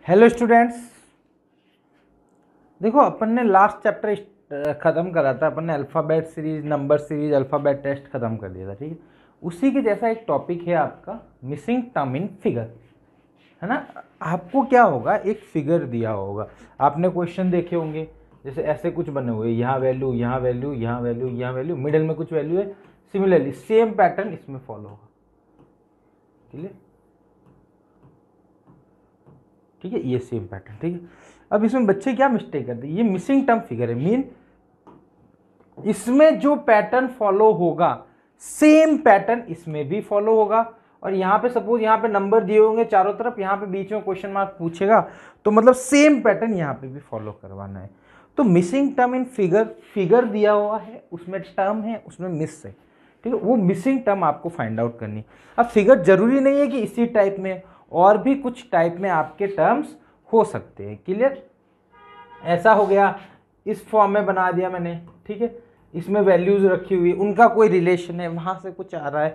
Hello students, देखो अपन ने last chapter ख़त्म करा था। अपन ने alphabet series, number series, alphabet test ख़त्म कर दिया था। ठीक है, उसी के जैसा एक टॉपिक है आपका मिसिंग टर्म इन फिगर, है ना। आपको क्या होगा, एक फिगर दिया होगा, आपने क्वेश्चन देखे होंगे, जैसे ऐसे कुछ बने हुए, यहाँ वैल्यू, यहाँ वैल्यू, यहाँ वैल्यू, यहाँ वैल्यू, मिडिल में कुछ वैल्यू है। सिमिलरली सेम पैटर्न इसमें फॉलो होगा। क्लियर? ठीक है, ये सेम पैटर्न। ठीक है, अब इसमें बच्चे क्या मिस्टेक करते हैं, ये मिसिंग टर्म फिगर है, मीन इसमें जो पैटर्न फॉलो होगा सेम पैटर्न इसमें भी फॉलो होगा। और यहां पे सपोज यहां पे नंबर दिए होंगे चारों तरफ, यहां पे बीच में क्वेश्चन मार्क पूछेगा, तो मतलब सेम पैटर्न यहां पे भी फॉलो करवाना है। तो missing term in figure, figure दिया हुआ है, उसमें टर्म है, उसमें मिस है। ठीक है, वो मिसिंग टर्म आपको फाइंड आउट करनी है। अब फिगर जरूरी नहीं है कि इसी टाइप में, और भी कुछ टाइप में आपके टर्म्स हो सकते हैं। क्लियर? ऐसा हो गया, इस फॉर्म में बना दिया मैंने। ठीक है, इसमें वैल्यूज रखी हुई, उनका कोई रिलेशन है, वहां से कुछ आ रहा है।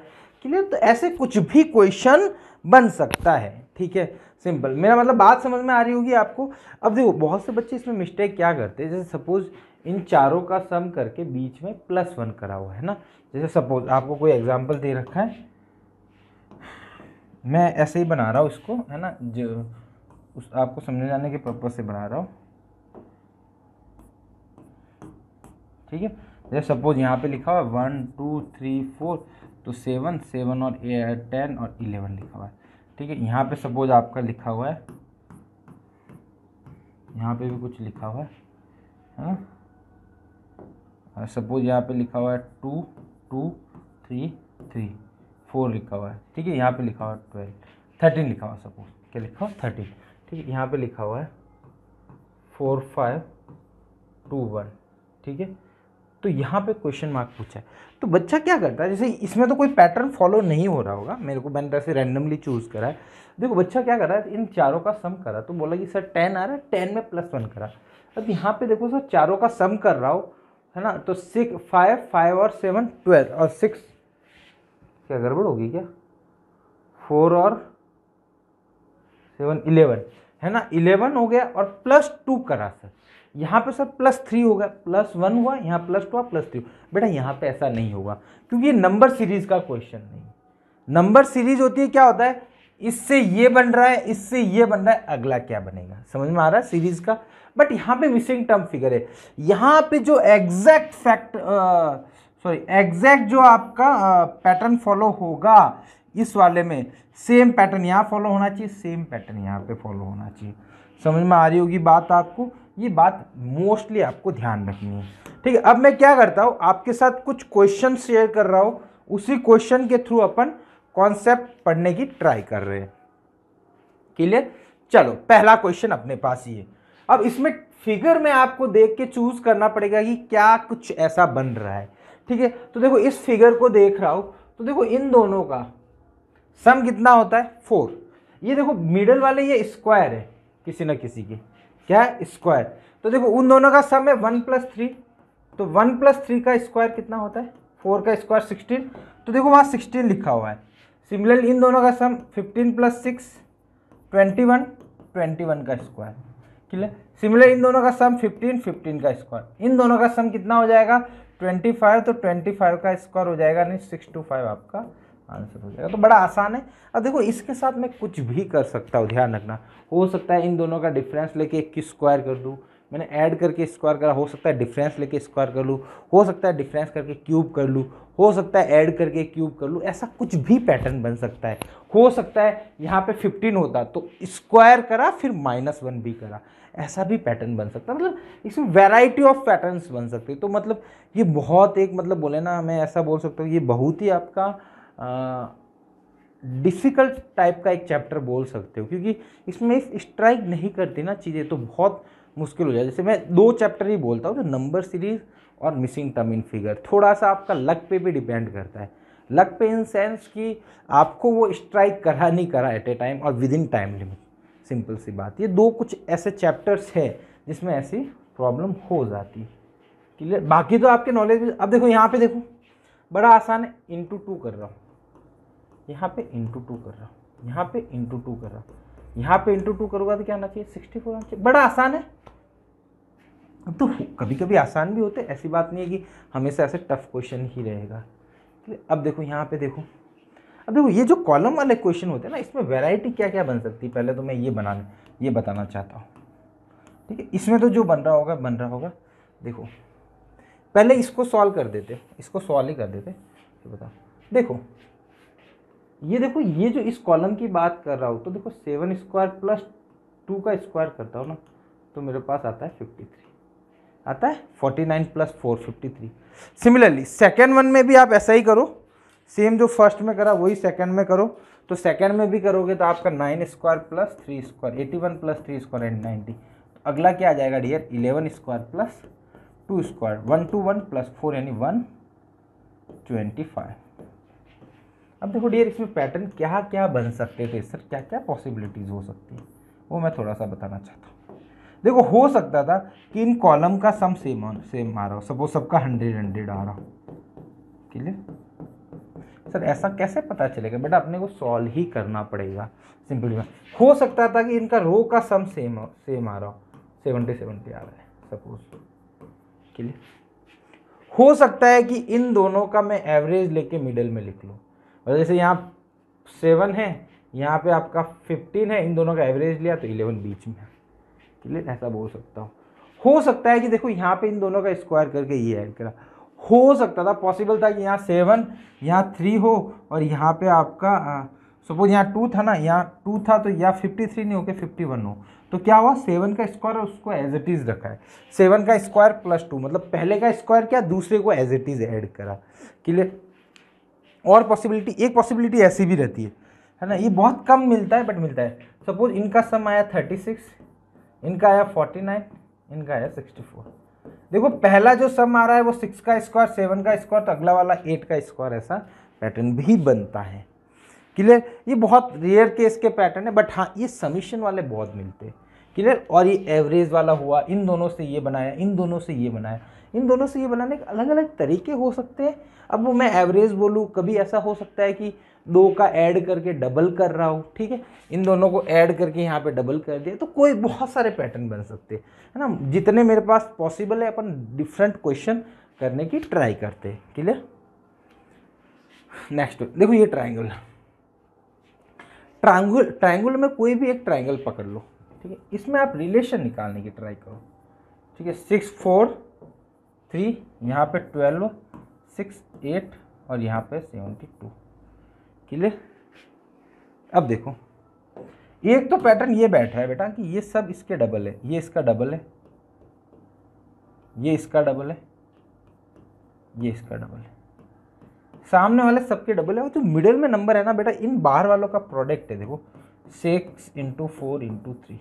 क्लियर? तो ऐसे कुछ भी क्वेश्चन बन सकता है। ठीक है, सिंपल। मेरा मतलब बात समझ में आ रही होगी आपको। अब देखो, बहुत से बच्चे इसमें मिस्टेक क्या करते हैं, जैसे सपोज इन चारों का सम करके बीच में +1 करा हुआ है ना। जैसे सपोज आपको कोई एग्जाम्पल दे रखा है, मैं ऐसे ही बना रहा हूँ इसको, है ना, जो उस आपको समझ जाने के पर्पज से बना रहा हूँ। ठीक है, जैसे सपोज यहाँ पे लिखा हुआ है 1 2 3 4, तो 7 7 और 10 और 11 लिखा हुआ है। ठीक है, यहाँ पे सपोज आपका लिखा हुआ है, यहाँ पे भी कुछ लिखा हुआ है ना। सपोज यहाँ पे लिखा हुआ है 2 2 3 3 4 लिखा हुआ है। ठीक है, यहाँ पे लिखा हुआ है 12 13 लिखा हुआ है। सपोज क्या लिखा हुआ 13। ठीक है, यहाँ पे लिखा हुआ है 4 5 2 1। ठीक है, तो यहाँ पे क्वेश्चन मार्क पूछा है, तो बच्चा क्या करता है, जैसे इसमें तो कोई पैटर्न फॉलो नहीं हो रहा होगा, मेरे को मैंने ऐसे रैंडमली चूज करा है। देखो बच्चा क्या कर रहा है, इन चारों का सम करा, तो बोला कि सर 10 आ रहा है, 10 में +1 करा। अब यहाँ पे देखो सर, चारों का सम कर रहा हो, है ना, तो 6 5 5 और 7 12 और 6, क्या गड़बड़ होगी क्या, 4 और 7 11, है ना, 11 हो गया, और +2 करा सर। यहाँ पे सर +3 होगा, +1 हुआ, यहाँ +2 हुआ, +3। बेटा यहाँ पे ऐसा नहीं होगा, क्योंकि ये नंबर सीरीज का क्वेश्चन नहीं। नंबर सीरीज होती है, क्या होता है, इससे ये बन रहा है, इससे ये बन रहा है, अगला क्या बनेगा, समझ में आ रहा है सीरीज का। बट यहाँ पे मिसिंग टर्म फिगर है, यहाँ पे जो एग्जैक्ट फैक्ट एग्जैक्ट जो आपका पैटर्न फॉलो होगा इस वाले में, सेम पैटर्न यहाँ फॉलो होना चाहिए, सेम पैटर्न यहाँ पे फॉलो होना चाहिए। समझ में आ रही होगी बात आपको, ये बात मोस्टली आपको ध्यान रखनी है। ठीक है, अब मैं क्या करता हूँ, आपके साथ कुछ क्वेश्चन शेयर कर रहा हूँ, उसी क्वेश्चन के थ्रू अपन कॉन्सेप्ट पढ़ने की ट्राई कर रहे हैं। क्लियर? चलो, पहला क्वेश्चन अपने पास ही है। अब इसमें फिगर में आपको देख के चूज करना पड़ेगा कि क्या कुछ ऐसा बन रहा है। ठीक है, तो देखो इस फिगर को देख रहा हूं, तो देखो इन दोनों का सम कितना होता है, 4। ये देखो मिडल वाले ये स्क्वायर है, किसी ना किसी की, क्या है, स्क्वायर। तो देखो उन दोनों का सम है 1 + 3, तो 1 + 3 का स्क्वायर कितना होता है, 4 का स्क्वायर 16, तो देखो वहां 16 लिखा हुआ है। सिमिलरली इन दोनों का सम 15 + 6 21, 21 का स्क्वायर। क्लियर? सिमिलर इन दोनों का सम 15 15 का स्क्वायर, इन दोनों का सम कितना हो जाएगा 25, तो 25 का स्क्वायर हो जाएगा, नहीं 625 आपका आंसर हो जाएगा। तो बड़ा आसान है। अब देखो इसके साथ मैं कुछ भी कर सकता हूँ, ध्यान रखना। हो सकता है इन दोनों का डिफरेंस लेके एक की स्क्वायर कर दूँ, मैंने ऐड करके स्क्वायर करा, हो सकता है डिफरेंस लेके स्क्वायर कर लूँ, हो सकता है डिफरेंस करके क्यूब कर लूँ, हो सकता है ऐड करके क्यूब कर लूँ, ऐसा कुछ भी पैटर्न बन सकता है। हो सकता है यहाँ पे 15 होता तो स्क्वायर करा फिर -1 भी करा, ऐसा भी पैटर्न बन सकता है। मतलब इसमें वैरायटी ऑफ पैटर्न्स बन सकते हैं। तो मतलब ये बहुत एक, मतलब बोले ना, मैं ऐसा बोल सकता हूँ, ये बहुत ही आपका डिफ़िकल्ट टाइप का एक चैप्टर बोल सकते हो, क्योंकि इसमें स्ट्राइक नहीं करती ना चीज़ें, तो बहुत मुश्किल हो जाए। जैसे मैं 2 चैप्टर ही बोलता हूँ, जो नंबर सीरीज और मिसिंग टर्म इन फिगर, थोड़ा सा आपका लक पे भी डिपेंड करता है। लक पे इन सेंस कि आपको वो स्ट्राइक करा नहीं करा एट ए टाइम और within time limit, simple सी बात। ये 2 कुछ ऐसे चैप्टर्स है जिसमें ऐसी प्रॉब्लम हो जाती है। क्लियर? बाकी तो आपके नॉलेज में। अब देखो यहाँ पे देखो, बड़ा आसान है, × 2 कर रहा हूँ, यहाँ पे × 2 कर रहा हूँ, यहाँ पे × 2 कर रहा हूँ। यहाँ पे इंटू 2 करूँगा तो क्या आना चाहिए 64 आना चाहिए। बड़ा आसान है। तो कभी कभी आसान भी होते, ऐसी बात नहीं है कि हमेशा ऐसे टफ क्वेश्चन ही रहेगा। अब देखो यहाँ पे देखो, अब देखो ये जो कॉलम वाले क्वेश्चन होते हैं ना, इसमें वैरायटी क्या क्या बन सकती है, पहले तो मैं ये बताना चाहता हूँ। ठीक है, इसमें तो जो बन रहा होगा देखो, पहले इसको सॉल्व कर देते, इसको सॉल्व ही कर देते, तो बताओ देखो, ये जो इस कॉलम की बात कर रहा हूँ, तो देखो 7 स्क्वायर प्लस 2 का स्क्वायर करता हूँ ना, तो मेरे पास आता है 53, आता है 49 प्लस 4 53। सिमिलरली सेकेंड वन में भी आप ऐसा ही करो, सेम जो फर्स्ट में करा वही सेकेंड में करो। तो सेकेंड में भी करोगे तो आपका 9 square plus 3 square 81 plus 3 square and 90। अगला क्या आ जाएगा dear 11 square plus 2 square 121 plus 4 यानी 125। अब देखो डियर इसमें पैटर्न क्या क्या बन सकते थे सर, क्या क्या पॉसिबिलिटीज हो सकती है, वो मैं थोड़ा सा बताना चाहता हूँ। देखो हो सकता था कि इन कॉलम का सम सेम आ रहा हो, सपोज सबका 100 आ रहा हो। क्लियर सर, ऐसा कैसे पता चलेगा बेटा, अपने को सॉल्व ही करना पड़ेगा सिंपली। हो सकता था कि इनका रो का सम सेम आ रहा हो, 70 आ रहा है सपोज। क्लियर, हो सकता है कि इन दोनों का मैं एवरेज लेके मिडिल में लिख लूँ, और जैसे यहाँ 7 है, यहाँ पे आपका 15 है, इन दोनों का एवरेज लिया तो 11 बीच में है। क्लियर, ऐसा बोल सकता हूँ। हो सकता है कि देखो यहाँ पे इन दोनों का स्क्वायर करके ये ऐड करा, हो सकता था, पॉसिबल था कि यहाँ 7 यहाँ 3 हो, और यहाँ पे आपका सपोज यहाँ 2 था ना, यहाँ 2 था, तो यहाँ 53 नहीं होके 51 हो, तो क्या हुआ 7 का स्क्वायर उसको एज इट इज रखा है, 7 का स्क्वायर प्लस 2, मतलब पहले का स्क्वायर क्या दूसरे को एज इट इज ऐड करा। क्लियर, और पॉसिबिलिटी, एक पॉसिबिलिटी ऐसी भी रहती है ना, ये बहुत कम मिलता है बट मिलता है। सपोज इनका सम आया 36, इनका आया 49, इनका आया 64। देखो पहला जो सम आ रहा है वो 6 का स्क्वायर 7 का स्क्वायर, तो अगला वाला 8 का स्क्वायर, ऐसा पैटर्न भी बनता है। क्लियर, ये बहुत रेयर केस के पैटर्न है, बट हाँ ये समीशन वाले बहुत मिलते हैं। क्लियर, और ये एवरेज वाला हुआ, इन दोनों से ये बनाया, इन दोनों से ये बनाया, इन दोनों से ये बनाने के अलग अलग तरीके हो सकते हैं। अब वो मैं एवरेज बोलूँ, कभी ऐसा हो सकता है कि 2 का ऐड करके डबल कर रहा हूँ, ठीक है, इन दोनों को ऐड करके यहाँ पे डबल कर दिया, तो कोई बहुत सारे पैटर्न बन सकते हैं, है ना। जितने मेरे पास पॉसिबल है अपन डिफरेंट क्वेश्चन करने की ट्राई करते हैं। क्लियर, नेक्स्ट देखो ये ट्रायंगल में कोई भी एक ट्रायंगल पकड़ लो, ठीक है, इसमें आप रिलेशन निकालने की ट्राई करो। ठीक है, 6 4 3, यहाँ पे 12 6 8 और यहाँ पे 72। क्लियर, अब देखो एक तो पैटर्न ये बैठा है बेटा कि ये सब इसके डबल है, ये इसका डबल है, ये इसका डबल है, ये इसका डबल है, सामने वाले सबके डबल है, और जो मिडिल में नंबर है ना बेटा, इन बाहर वालों का प्रोडक्ट है। देखो 6 × 4 × 3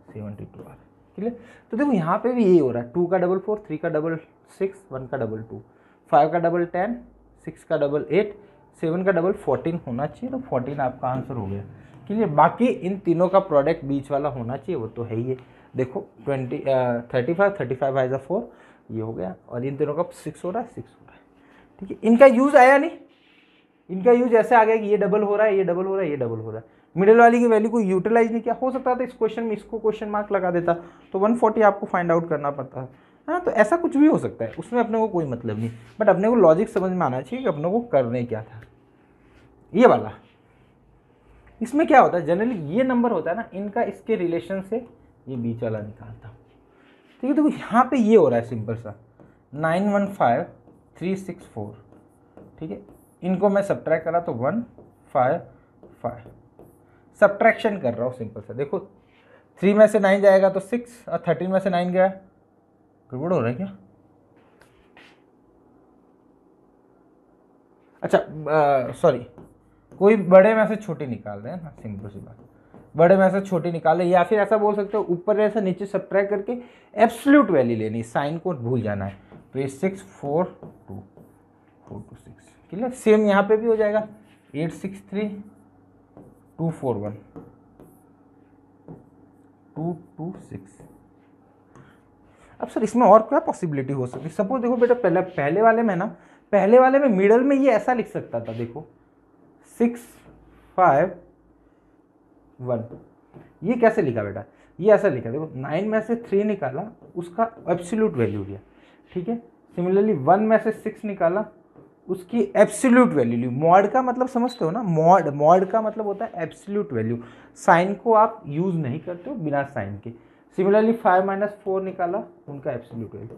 72 आ। क्लियर, तो देखो यहाँ पे भी यही हो रहा है, 2 का डबल 4, 3 का डबल 6, 1 का डबल 2, 5 का डबल 10, 6 का डबल 8, 7 का डबल 14 होना चाहिए, तो 14 आपका आंसर हो गया। क्लियर, बाकी इन तीनों का प्रोडक्ट बीच वाला होना चाहिए, वो तो है ही है। देखो 35 एज अ 4 ये हो गया, और इन तीनों का 6 हो रहा है, 6 हो रहा है। ठीक है, इनका यूज आया नहीं, इनका यूज ऐसे आ गया कि ये डबल हो रहा है, ये डबल हो रहा है, ये डबल हो रहा है, मिडिल वाली की वैल्यू को यूटिलाइज नहीं किया। हो सकता था इस क्वेश्चन में इसको क्वेश्चन मार्क लगा देता, तो 140 आपको फाइंड आउट करना पड़ता है ना। तो ऐसा कुछ भी हो सकता है, उसमें अपने को कोई मतलब नहीं, बट अपने को लॉजिक समझ में आना चाहिए कि अपने को करने क्या था। ये वाला इसमें क्या होता है, जनरली ये नंबर होता है ना, इनका इसके रिलेशन से ये बीच वाला निकालता हूँ। ठीक है, देखो यहाँ पे ये हो रहा है सिंपल सा 915 364। ठीक है, इनको मैं सब्ट्रैक्ट करा तो 155, सब्ट्रैक्शन कर रहा हूँ सिंपल सा। देखो 3 में से 9 जाएगा तो 6, और 13 में से 9 गया, गड़बड़ हो रहा है क्या? अच्छा सॉरी, कोई बड़े में से छोटी निकाल रहे हैं ना, सिंपल सी बात, बड़े में से छोटी निकाले, या फिर ऐसा बोल सकते हो ऊपर से नीचे सब्ट्रैक्ट करके एब्सोल्यूट वैल्यू लेनी, साइन को भूल जाना है। तो ये 6 4 2 4 2 6। क्लियर, सेम यहाँ पे भी हो जाएगा 8 6 3 2 4 1 2 2 6। अब सर इसमें और क्या पॉसिबिलिटी हो सकती है? सपोज देखो बेटा पहले वाले में ना, पहले वाले में मिडल में ये ऐसा लिख सकता था, देखो 6 5 1, ये कैसे लिखा बेटा, ये ऐसा लिखा, देखो 9 में से 3 निकाला, उसका एब्सोल्यूट वैल्यू लिया, ठीक है। सिमिलरली 1 में से 6 निकाला, उसकी एब्सोल्यूट वैल्यू ली। मॉड का मतलब समझते हो ना, मॉड का मतलब होता है एब्सोल्यूट वैल्यू। साइन को आप यूज नहीं करते हो बिना साइन के। सिमिलरली 5 - 4 निकाला, उनका एब्सोल्यूट वैल्यू।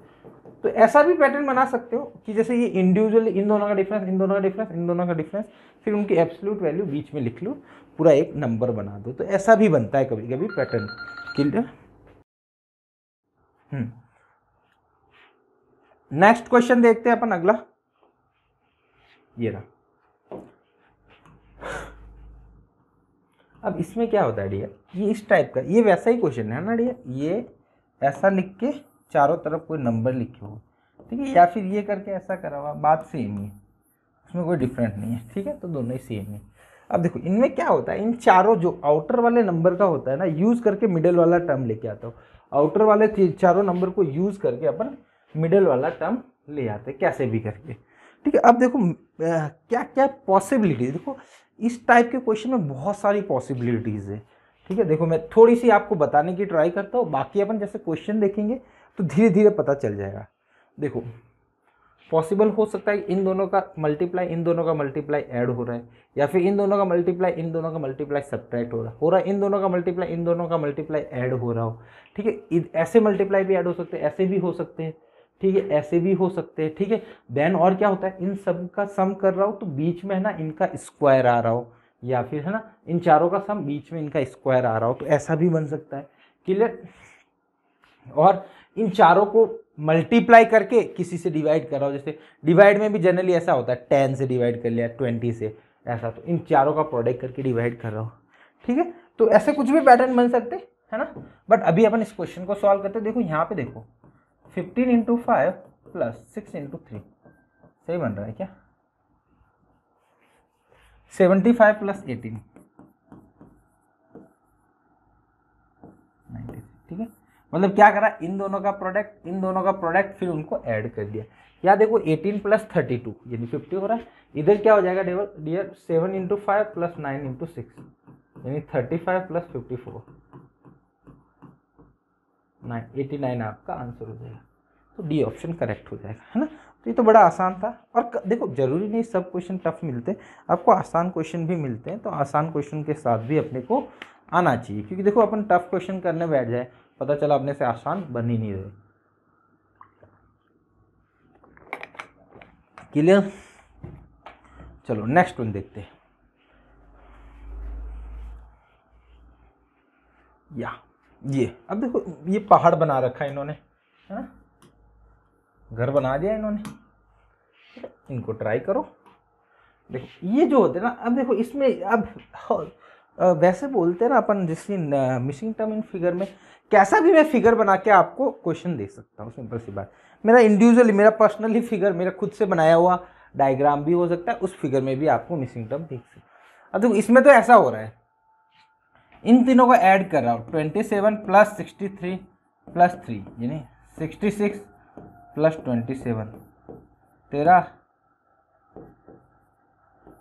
तो ऐसा भी पैटर्न बना सकते हो कि जैसे ये इंडिविजुअली इन दोनों का डिफरेंस, इन दोनों का डिफरेंस, इन दोनों का डिफरेंस, फिर उनकी एब्सोल्यूट वैल्यू बीच में लिख लो, पूरा एक नंबर बना दो। तो ऐसा भी बनता है कभी कभी पैटर्न। क्लियर? नेक्स्ट क्वेश्चन देखते हैं अपन अगला, ये रहा। अब इसमें क्या होता है डियर, ये इस टाइप का, ये वैसा ही क्वेश्चन है ना डियर, ये ऐसा लिख के चारों तरफ कोई नंबर लिखे हो, ठीक है, या फिर ये करके ऐसा करा हुआ, बात सेम ही है, उसमें कोई डिफरेंट नहीं है, ठीक है। तो दोनों ही सेम है। अब देखो इनमें क्या होता है, इन चारों जो आउटर वाले नंबर का होता है ना, यूज करके मिडिल वाला टर्म लेके आता हो। आउटर वाले चारों नंबर को यूज करके अपन मिडिल वाला टर्म ले आते हैं, कैसे भी करके, ठीक है। अब देखो क्या क्या पॉसिबिलिटीज, देखो इस टाइप के क्वेश्चन में बहुत सारी पॉसिबिलिटीज है, ठीक है। देखो मैं थोड़ी सी आपको बताने की ट्राई करता हूँ, बाकी अपन जैसे क्वेश्चन देखेंगे तो धीरे धीरे पता चल जाएगा। देखो पॉसिबल हो सकता है इन दोनों का मल्टीप्लाई इन दोनों का मल्टीप्लाई ऐड हो रहा है, या फिर इन दोनों का मल्टीप्लाई इन दोनों का मल्टीप्लाई सब्ट्रैक्ट हो रहा है, इन दोनों का मल्टीप्लाई इन दोनों का मल्टीप्लाई ऐड हो रहा हो, ठीक है। ऐसे मल्टीप्लाई भी ऐड हो सकते हैं, ऐसे भी हो सकते हैं, ठीक है, ऐसे भी हो सकते हैं, ठीक है। देन और क्या होता है, इन सब का सम कर रहा हो तो बीच में है ना इनका स्क्वायर आ रहा हो, या फिर है ना इन चारों का सम बीच में इनका स्क्वायर आ रहा हो, तो ऐसा भी बन सकता है। क्लियर? और इन चारों को मल्टीप्लाई करके किसी से डिवाइड कर रहा हो, जैसे डिवाइड में भी जनरली ऐसा होता है 10 से डिवाइड कर लिया, 20 से, ऐसा, तो इन चारों का प्रोडक्ट करके डिवाइड कर रहा हो, ठीक है। तो ऐसे कुछ भी पैटर्न बन सकते है ना। बट अभी अपन इस क्वेश्चन को सॉल्व करते हैं। देखो यहाँ पे देखो 15 × 5 + 6 × 3 सही बन रहा है क्या? 75 + 18 96, ठीक है। मतलब क्या करा, इन दोनों का प्रोडक्ट, इन दोनों का प्रोडक्ट, फिर उनको ऐड कर दिया। या देखो 18 + 32 यानी 50 हो रहा है। इधर क्या हो जाएगा डियर, 7 × 5 + 9 × 6 यानी 35 + 54 89 आपका आंसर हो जाएगा। तो डी ऑप्शन करेक्ट हो जाएगा, है ना। तो ये तो बड़ा आसान था। और देखो जरूरी नहीं सब क्वेश्चन टफ मिलते, आपको आसान क्वेश्चन भी मिलते हैं। तो आसान क्वेश्चन के साथ भी अपने को आना चाहिए, क्योंकि देखो अपन टफ क्वेश्चन करने बैठ जाए, पता चला अपने से आसान बन ही नहीं रहे। क्लियर? चलो नेक्स्ट वन देखते हैं। ये अब देखो ये पहाड़ बना रखा है इन्होंने, है ना, घर बना दिया इन्होंने। इनको ट्राई करो। देखो ये जो होते हैं ना, अब देखो इसमें अब वैसे बोलते हैं ना अपन, जिसकी मिसिंग टर्म इन फिगर में, कैसा भी मैं फिगर बना के आपको क्वेश्चन दे सकता हूँ। सिंपल सी बात, मेरा इंडिविजुअली, मेरा पर्सनली फिगर, मेरा खुद से बनाया हुआ डायग्राम भी हो सकता है, उस फिगर में भी आपको मिसिंग टर्म देख सकते। अब देखो इसमें तो ऐसा हो रहा है, इन तीनों को ऐड कर रहा हूँ, 27 + 63 + 3 यानी 66 + 27 13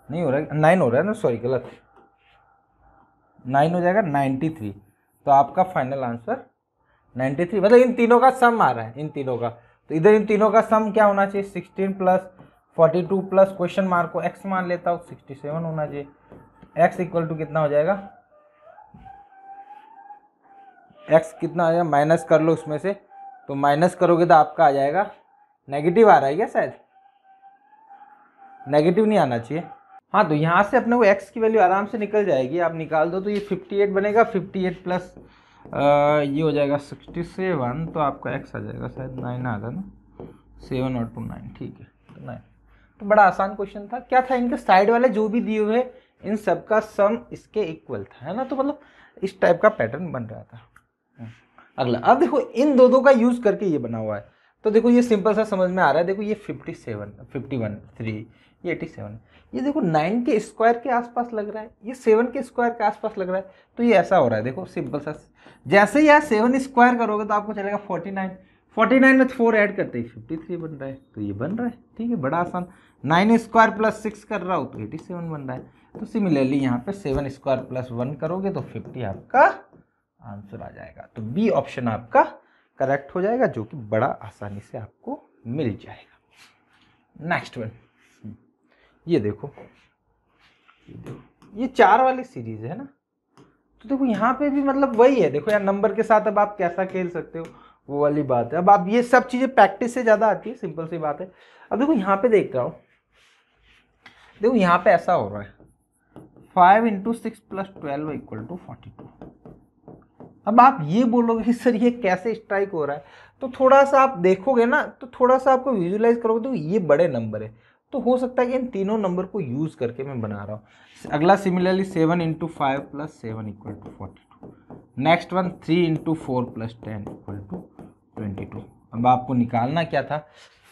नहीं हो रहा है, 9 हो रहा है ना, सॉरी गलत, 9 हो जाएगा 93। तो आपका फाइनल आंसर 93, मतलब इन तीनों का सम आ रहा है, इन तीनों का। तो इधर इन तीनों का सम क्या होना चाहिए, 16 + 42 + क्वेश्चन मार्क को x मान लेता हूँ, 67 होना चाहिए। x = कितना हो जाएगा, x कितना आ जाएगा, माइनस कर लो उसमें से, तो माइनस करोगे तो आपका आ जाएगा, नेगेटिव आ रहा है क्या, शायद नेगेटिव नहीं आना चाहिए। हाँ, तो यहाँ से अपने को x की वैल्यू आराम से निकल जाएगी, आप निकाल दो तो ये 58 बनेगा, 58 प्लस ये हो जाएगा 67, तो आपका x आ जाएगा, शायद 9 आ रहा ना, 7 और 2 9, ठीक है, तो 9। तो बड़ा आसान क्वेश्चन था। क्या था, इनके साइड वाले जो भी दिए हुए इन सब का सम इसके इक्वल था, है ना। तो मतलब इस टाइप का पैटर्न बन रहा था। अगला, अब देखो इन दो का यूज करके ये बना हुआ है, तो देखो ये सिंपल सा समझ में आ रहा है। देखो ये 57 51 3 ये 87, ये देखो 9 के स्क्वायर के आसपास लग रहा है, ये 7 के स्क्वायर के आसपास लग रहा है। तो ये ऐसा हो रहा है, देखो सिंपल सा, जैसे ही यहाँ 7 स्क्वायर करोगे तो आपको चलेगा 49 में 4 ऐड करते ही 53 बन रहा है। तो ये बन रहा है, ठीक है, बड़ा आसान। 9 स्क्वायर प्लस 6 कर रहा हो तो 87 बन रहा है। तो सिमिलरली यहाँ पे 7 स्क्वायर प्लस 1 करोगे तो 50 आपका आंसर आ जाएगा। तो बी ऑप्शन आपका करेक्ट हो जाएगा, जो कि बड़ा आसानी से आपको मिल जाएगा। नेक्स्ट वन, ये देखो, ये 4 वाली सीरीज है ना, तो देखो यहाँ पे भी मतलब वही है। देखो यार, नंबर के साथ अब आप कैसा खेल सकते हो वो वाली बात है। अब आप ये सब चीजें प्रैक्टिस से ज्यादा आती है, सिंपल सी बात है। अब देखो यहाँ पे देख रहा हूँ, देखो यहाँ पे ऐसा हो रहा है 5 × 6 + 12 = 42। अब आप ये बोलोगे कि सर ये कैसे स्ट्राइक हो रहा है, तो थोड़ा सा आप देखोगे ना, तो थोड़ा सा आपको विजुलाइज करोगे तो ये बड़े नंबर है, तो हो सकता है कि इन तीनों नंबर को यूज करके मैं बना रहा हूँ। अगला सिमिलरली 7 × 5 + 7 = 42। Next one 3 × 4 + 10 = 22। अब आपको निकालना क्या था,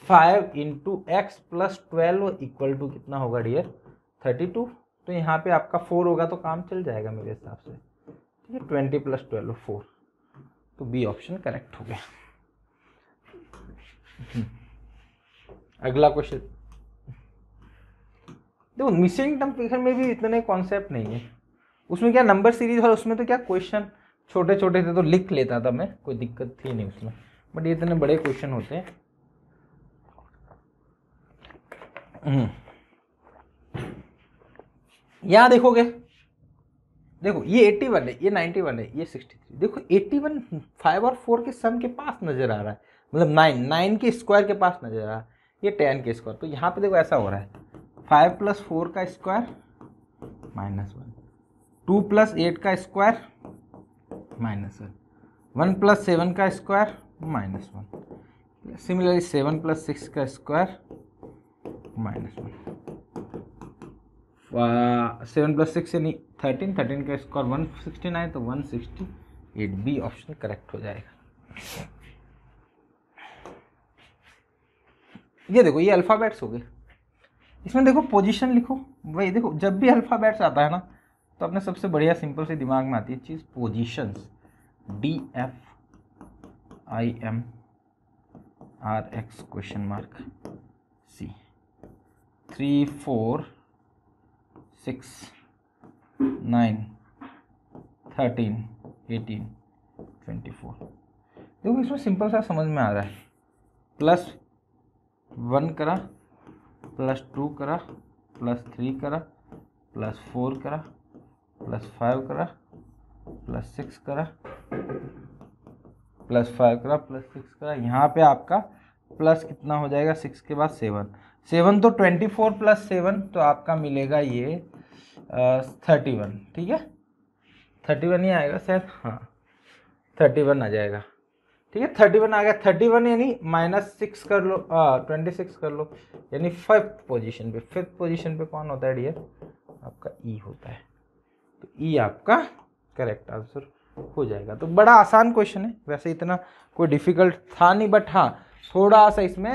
5 × x + 12 = कितना होगा डियर, 32। तो यहाँ पे आपका 4 होगा तो काम चल जाएगा मेरे हिसाब से, ठीक है। 20 + 12 4, तो बी ऑप्शन करेक्ट हो गया। अगला क्वेश्चन देखो, मिसिंग टर्म फिगर में भी इतने कॉन्सेप्ट नहीं है, उसमें क्या नंबर सीरीज, और उसमें तो क्या क्वेश्चन छोटे छोटे थे तो लिख लेता था मैं, कोई दिक्कत थी नहीं उसमें। बट ये इतने बड़े क्वेश्चन होते हैं। यहां देखोगे, देखो ये 81 है, ये 91 है, ये 63। देखो 81 5 और 4 के सम के पास नजर आ रहा है, मतलब 9 के स्क्वायर के पास नजर आ रहा है, ये 10 के स्क्वायर। तो यहाँ पे देखो ऐसा हो रहा है 5 + 4 का स्क्वायर -1, 2 + 8 का स्क्वायर -1, 1 + 7 का स्क्वायर -1, सिमिलरली 7 + 6 का स्क्वायर -1, 7 + 6 यानी 13, 13 का स्क्वायर 169, तो 168। बी ऑप्शन करेक्ट हो जाएगा। ये देखो, ये अल्फाबेट्स हो गए। इसमें देखो पोजीशन लिखो, वही देखो जब भी अल्फाबेट्स आता है ना, तो अपने सबसे बढ़िया सिंपल से दिमाग में आती है चीज़ पोजीशंस, DFIMRX C 3 4 6 9 13 18 24। देखो इसमें सिंपल सा समझ में आ रहा है, +1 करा, +2 करा, +3 करा, +4 करा, +5 करा, +6 करा, +5 करा, +6 करा। यहाँ पे आपका प्लस कितना हो जाएगा, 6 के बाद 7 तो 24 + 7 तो आपका मिलेगा ये 31, ठीक है। 31 ही आएगा शायद, हाँ 31 आ जाएगा, ठीक है। 31 आ गया, 31 यानी -6 कर लो, 26 कर लो, यानी 5th पोजीशन पे। 5th पोजीशन पे कौन होता है डियर, आपका ई होता है। तो ई आपका करेक्ट आंसर हो जाएगा। तो बड़ा आसान क्वेश्चन है, वैसे इतना कोई डिफिकल्ट था नहीं, बट हाँ थोड़ा सा इसमें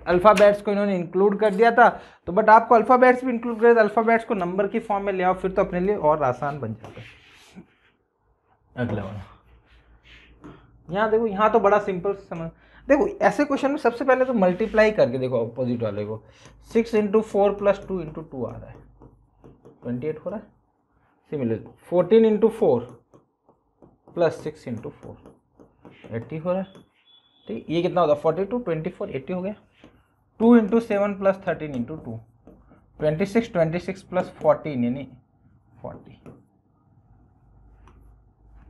अल्फ़ाबेट्स को इन्होंने इंक्लूड कर दिया था। तो बट आपको अल्फ़ाबेट्स भी इंक्लूड कर, अल्फ़ाबेट्स को नंबर की फॉर्म में ले आओ, फिर तो अपने लिए और आसान बन जाता है। अगला वाला, यहाँ देखो, यहाँ तो बड़ा सिंपल समझ। देखो ऐसे क्वेश्चन में सबसे पहले तो मल्टीप्लाई करके देखो अपोजिट वाले को। 6 × 4 + 2 × 2 आ रहा है, 28 हो रहा है। सिमिलर 14 × 4 + 6 × 4 80 हो रहा है, ठीक। ये कितना होता है 42, 24 80 हो गया। 2 × 7 + 13 × 2 26, 26 + 14 यानी 40।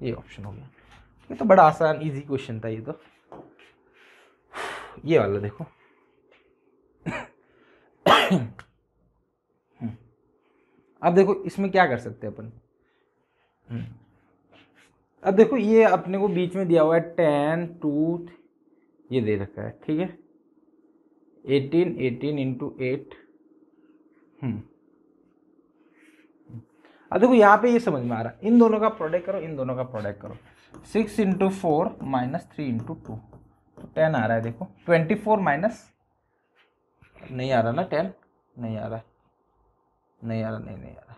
ये ऑप्शन हो गया। ये तो बड़ा आसान इजी क्वेश्चन था ये तो। ये वाला देखो अब देखो इसमें क्या कर सकते हैं अपन। अब देखो ये अपने को बीच में दिया हुआ है 10 2 ये दे रखा है, ठीक है। 18 18 × 8। अब देखो यहाँ पे ये समझ में आ रहा है, इन दोनों का प्रोडक्ट करो, इन दोनों का प्रोडक्ट करो। 6 × 4 - 3 × 2 तो 10 आ रहा है। देखो 24 माइनस नहीं आ रहा ना, 10 नहीं आ रहा, नहीं आ रहा, नहीं आ रहा,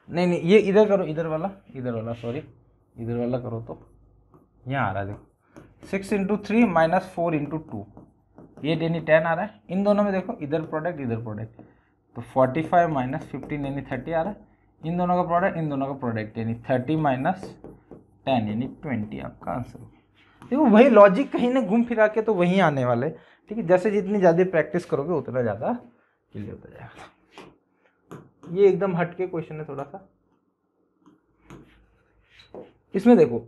नहीं ये इधर करो, इधर वाला सॉरी, इधर वाला करो तो यहाँ आ रहा है। देखो 6 इंटू 3 माइनस 4 इंटू 2, ये यानी 10 आ रहा है। इन दोनों में देखो इधर प्रोडक्ट इधर प्रोडक्ट, तो 45 माइनस 15 यानी 30 आ रहा है। इन दोनों का प्रोडक्ट इन दोनों का प्रोडक्ट यानी 30 माइनस 10 यानी 20 आपका आंसर। देखो वही लॉजिक कहीं ना घूम फिरा के तो वहीं आने वाले, ठीक है। जैसे जितनी ज़्यादा प्रैक्टिस करोगे उतना ज़्यादा क्लियर होता जाएगा। ये एकदम हटके क्वेश्चन है थोड़ा सा। इसमें देखो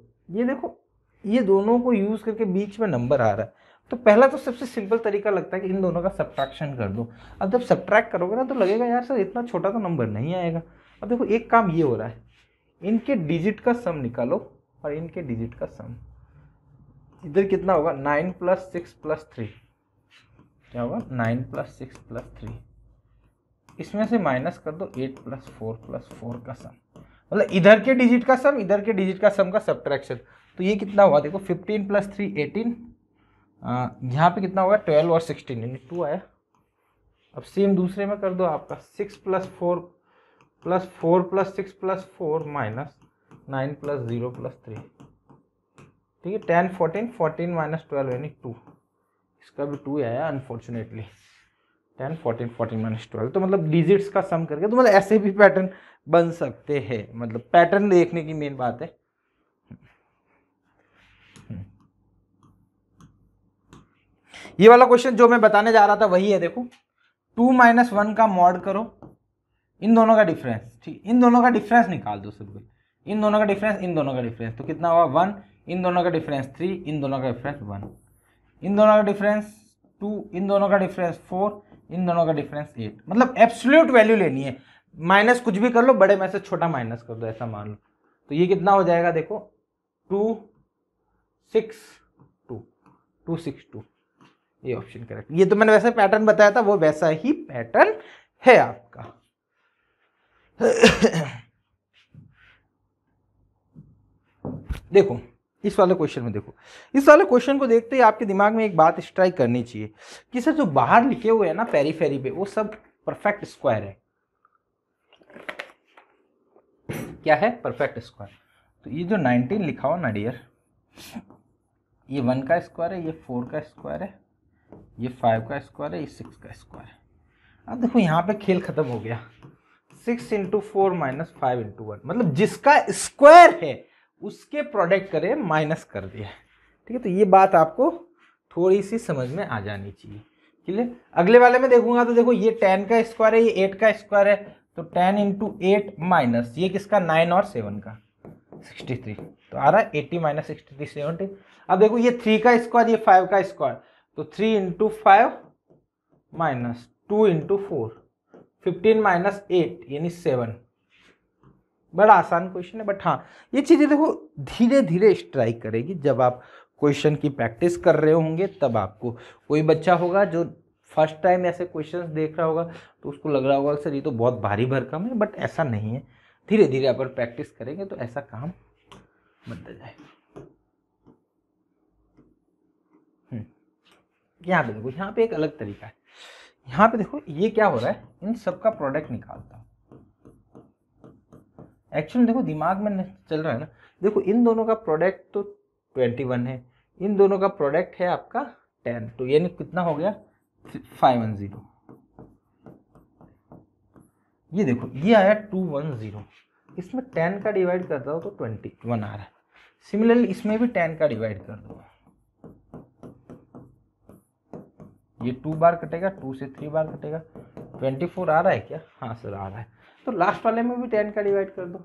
ये दोनों को यूज करके बीच में नंबर आ रहा है, तो पहला तो सबसे सिंपल तरीका लगता है कि इन दोनों का सब्ट्रैक्शन कर दो। अब जब सब्ट्रैक्ट करोगे ना तो लगेगा यार सर इतना छोटा तो नंबर नहीं आएगा। अब देखो एक काम ये हो रहा है, इनके डिजिट का सम निकालो और इनके डिजिट का सम। इधर कितना होगा 9 प्लस 6 प्लस 3, क्या होगा 9 प्लस 6 प्लस 3। इसमें से माइनस कर दो 8 प्लस 4 प्लस 4 का सम, मतलब इधर के डिजिट का सम इधर के डिजिट का सम का सब्ट्रैक्शन। तो ये कितना हुआ देखो 15 प्लस 3 18, यहाँ पे कितना होगा 12 और 16 यानी 2 आया। अब सेम दूसरे में कर दो आपका 6 plus 4 plus 4 plus 6 plus 4 minus 9 plus 0 plus 3, ठीक है। 10 14 14 माइनस 12 यानी 2, इसका भी 2 आया अनफॉर्चुनेटली। 10 14 14 माइनस 12, तो मतलब डिजिट्स का सम करके तो मतलब ऐसे भी पैटर्न बन सकते हैं, मतलब पैटर्न देखने की मेन बात है। ये वाला क्वेश्चन जो मैं बताने जा रहा था वही है, देखो 2 माइनस 1 का मॉड करो, इन दोनों का डिफरेंस, ठीक, इन दोनों का डिफरेंस निकाल दो सिंपल, इन दोनों का डिफरेंस इन दोनों का डिफरेंस, तो कितना हुआ 1, इन दोनों का डिफरेंस 3, इन दोनों का डिफरेंस 1, इन दोनों का डिफरेंस 2, इन दोनों का डिफरेंस 4, इन दोनों का डिफरेंस 8। मतलब एब्सोल्यूट वैल्यू लेनी है, माइनस कुछ भी कर लो, बड़े में से छोटा माइनस कर दो, ऐसा मान लो। तो ये कितना हो जाएगा देखो 2 6 2 2 6 2, ये ऑप्शन करेक्ट। ये तो मैंने वैसे पैटर्न बताया था, वो वैसा ही पैटर्न है आपका। देखो इस वाले क्वेश्चन में, देखो इस वाले क्वेश्चन को देखते ही आपके दिमाग में एक बात स्ट्राइक करनी चाहिए कि सर जो बाहर लिखे हुए हैं ना पेरीफेरी पे, वो सब परफेक्ट स्क्वायर है। क्या है? Perfect square. तो ये जो 19 लिखा हो ना डियर, ये 1 का स्क्वायर है, ये 4 का स्क्वायर है, ये 5 का स्क्वायर है, ये 6 का स्क्वायर है। अब देखो यहाँ पे खेल खत्म हो गया, 6 इंटू 4 माइनस 5 इंटू 1, मतलब जिसका स्क्वायर है उसके प्रोडक्ट करे माइनस कर दिया, ठीक है। तो ये बात आपको थोड़ी सी समझ में आ जानी चाहिए, क्लियर। अगले वाले में देखूंगा तो देखो ये 10 का स्क्वायर है, ये 8 का स्क्वायर है, तो 10 इंटू 8 माइनस ये किसका 9 और 7 का 63, तो आ रहा है 80 माइनस 63 70। अब देखो ये 3 का स्क्वायर, ये 5 का स्क्वायर, तो 3 इंटू 5 माइनस 2 इंटू 4, 15 माइनस 8 यानी 7। बड़ा आसान क्वेश्चन है, बट हाँ ये चीज़ें देखो धीरे धीरे स्ट्राइक करेगी। जब आप क्वेश्चन की प्रैक्टिस कर रहे होंगे तब आपको, कोई बच्चा होगा जो फर्स्ट टाइम ऐसे क्वेश्चंस देख रहा होगा तो उसको लग रहा होगा सर ये तो बहुत भारी भरकम है, बट ऐसा नहीं है। धीरे धीरे अपन प्रैक्टिस करेंगे तो ऐसा काम बनता जाएगा। यहाँ पे देखो, यहाँ पे एक अलग तरीका है। यहाँ पे देखो ये क्या हो रहा है, इन सबका प्रोडक्ट निकालता हूँ। एक्चुअली देखो दिमाग में चल रहा है ना, देखो इन दोनों का प्रोडक्ट तो 21 है, इन दोनों का प्रोडक्ट है आपका 10, तो यानी कितना हो गया 510। ये देखो ये आया 210, इसमें 10 का डिवाइड करता हूँ तो 21 आ रहा है। सिमिलरली इसमें भी 10 का डिवाइड कर दो, ये 2 बार कटेगा, 2 से 3 बार कटेगा, 24 आ रहा है क्या? हाँ सर आ रहा है। तो लास्ट वाले में भी 10 का डिवाइड कर दो,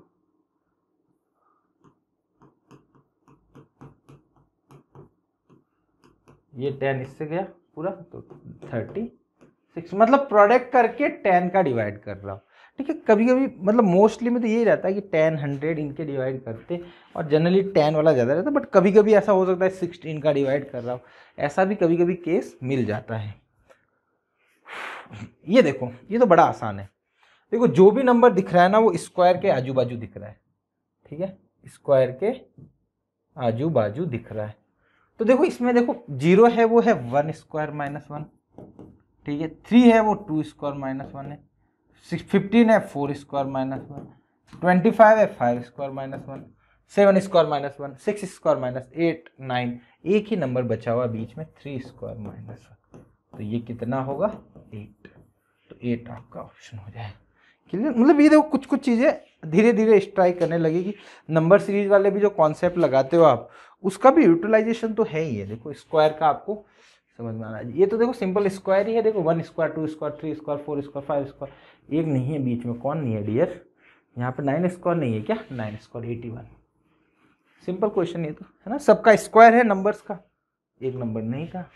ये 10 इससे गया पूरा, तो 36, मतलब प्रोडक्ट करके 10 का डिवाइड कर रहा हूँ, ठीक है। कभी कभी मतलब मोस्टली में तो यही रहता है कि 10 100 इनके डिवाइड करते, और जनरली 10 वाला ज़्यादा रहता है, बट कभी कभी ऐसा हो सकता है 16 का डिवाइड कर रहा हूँ, ऐसा भी कभी कभी केस मिल जाता है। ये देखो ये तो बड़ा आसान है। देखो जो भी नंबर दिख रहा है ना वो स्क्वायर के आजू बाजू दिख रहा है, ठीक है, स्क्वायर के आजू बाजू दिख रहा है। तो देखो इसमें देखो 0 है वो है 1 स्क्वायर माइनस 1, ठीक है। 3 है वो 2 स्क्वायर माइनस 1 है, 15 है 4 स्क्वायर माइनस 1, 25 है 5 square minus 1, 7 square minus 1, 6 square minus 8 9, एक ही नंबर बचा हुआ बीच में 3 स्क्वायर माइनस 1, तो ये कितना होगा 8, तो 8 आपका ऑप्शन हो जाएगा। क्लियर? मतलब ये देखो कुछ कुछ चीज़ें धीरे धीरे स्ट्राइक करने लगेगी। नंबर सीरीज वाले भी जो कॉन्सेप्ट लगाते हो आप, उसका भी यूटिलाइजेशन तो है ही है। देखो स्क्वायर का आपको समझ में आना चाहिए। ये तो देखो सिंपल स्क्वायर ही है, देखो 1 square 2 square 3 square 4 square 5 square, एक नहीं है बीच में, कौन नहीं है डियर? यहाँ पे 9 स्क्वायर नहीं है क्या? 9 स्क्वायर 81। सिंपल क्वेश्चन ये तो है ना, सबका स्क्वायर है नंबर्स का, एक नंबर नहीं था।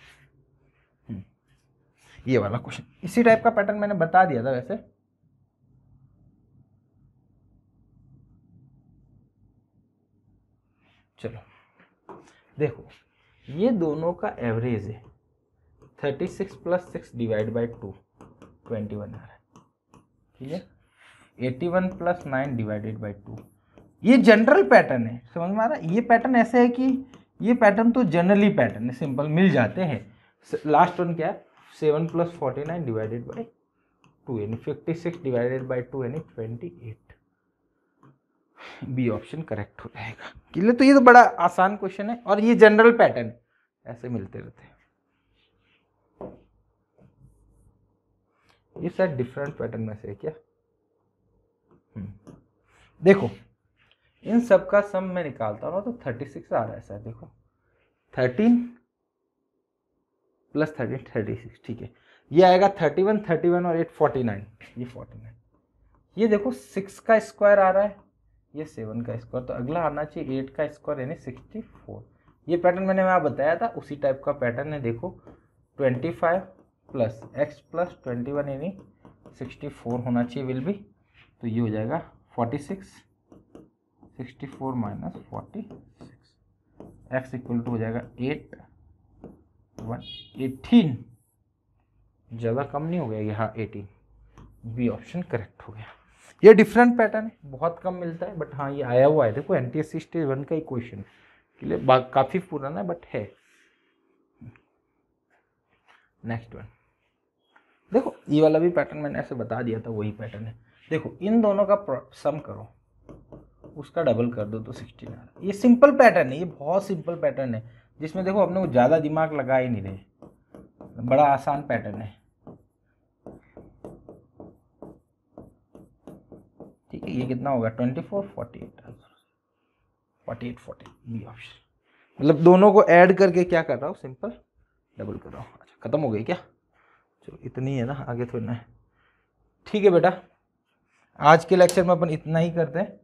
ये वाला क्वेश्चन इसी टाइप का पैटर्न मैंने बता दिया था वैसे। चलो देखो, ये दोनों का एवरेज है 36 + 6 डिवाइड बाई 2 21 आ रहा है, ठीक है। 81 + 9 डिवाइडेड बाई 2, ये जनरल पैटर्न है, समझ में आ रहा है। ये पैटर्न ऐसे है कि ये पैटर्न तो जनरली पैटर्न है, सिंपल मिल जाते हैं। लास्ट वन क्या है? 7 + 49 डिवाइडेड बाई 2 यानी 56 डिवाइडेड बाई 2 यानी 28। बी ऑप्शन करेक्ट हो जाएगा। क्लियर? तो ये तो बड़ा आसान क्वेश्चन है और ये जनरल पैटर्न ऐसे मिलते रहते हैं। ये शायद डिफरेंट पैटर्न में से है क्या? देखो इन सब का सम मैं निकालता हूँ तो 36 आ रहा है शायद। देखो 13 + 13 36, ठीक है। ये आएगा 31 31 और 8 49, ये 49। ये देखो 6 का स्क्वायर आ रहा है, ये 7 का स्क्वायर, तो अगला आना चाहिए 8 का स्क्वायर यानी 64। ये पैटर्न मैंने वहाँ बताया था, उसी टाइप का पैटर्न है। देखो 25 + x + 21 यानी 64 होना चाहिए विल भी, तो ये हो जाएगा 46 64 - 46, x = हो जाएगा 8 1 18, ज़्यादा कम नहीं हो गया ये? हाँ 18। बी ऑप्शन करेक्ट हो गया। ये डिफरेंट पैटर्न है, बहुत कम मिलता है, बट हाँ ये आया हुआ है। देखो NTSC स्टेज 1 का ही क्वेश्चन के लिए काफ़ी पुराना है बट है। नेक्स्ट वन देखो, ये वाला भी पैटर्न मैंने ऐसे बता दिया था, वही पैटर्न है। देखो इन दोनों का सम करो, उसका डबल कर दो तो 16 आ रहा है। ये सिंपल पैटर्न है, ये बहुत सिंपल पैटर्न है, जिसमें देखो अपने को ज़्यादा दिमाग लगा ही नहीं रहे, बड़ा आसान पैटर्न है, ठीक है। ये कितना होगा 24 48 48 40, बी ऑप्शन। मतलब दोनों को ऐड करके क्या कर रहा हूँ, सिंपल डबल कर रहा हूँ। अच्छा खत्म हो गई क्या? चलो इतनी है ना, आगे थोड़ी ना है। ठीक है बेटा, आज के लेक्चर में अपन इतना ही करते हैं,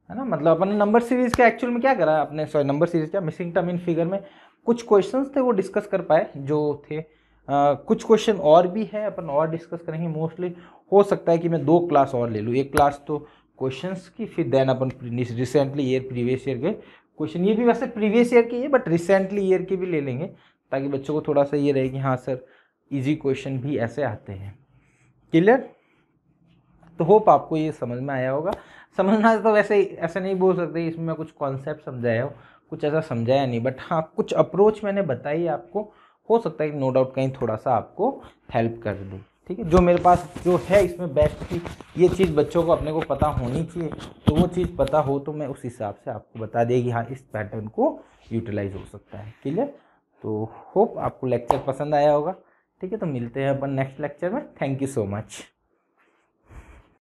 है ना। मतलब अपन ने नंबर सीरीज का एक्चुअल में क्या करा अपने, सॉरी नंबर सीरीज क्या, मिसिंग टर्म इन फिगर में कुछ क्वेश्चंस थे वो डिस्कस कर पाए जो थे। कुछ क्वेश्चन और भी है, अपन और डिस्कस करेंगे। मोस्टली हो सकता है कि मैं 2 क्लास और ले लूँ, एक क्लास तो क्वेश्चंस की, फिर देन अपन रिसेंटली ईयर प्रीवियस ईयर के क्वेश्चन, ये भी वैसे प्रीवियस ईयर के ही है बट रिसेंटली ईयर के भी ले लेंगे, ताकि बच्चों को थोड़ा सा ये रहे कि हाँ सर इजी क्वेश्चन भी ऐसे आते हैं। क्लियर? तो होप आपको ये समझ में आया होगा। समझना तो वैसे ऐसे नहीं बोल सकते इसमें मैं कुछ कॉन्सेप्ट समझाया हो, कुछ ऐसा समझाया नहीं, बट हाँ कुछ अप्रोच मैंने बताई आपको, हो सकता है कि नो डाउट कहीं थोड़ा सा आपको हेल्प कर दे, ठीक है। जो मेरे पास जो है इसमें बेस्ट की ये चीज़ बच्चों को अपने को पता होनी चाहिए, तो वो चीज़ पता हो तो मैं उस हिसाब से आपको बता देगी हाँ इस पैटर्न को यूटिलाइज हो सकता है। क्लियर? तो होप आपको लेक्चर पसंद आया होगा, ठीक है। तो मिलते हैं अपन नेक्स्ट लेक्चर में। Thank you so much.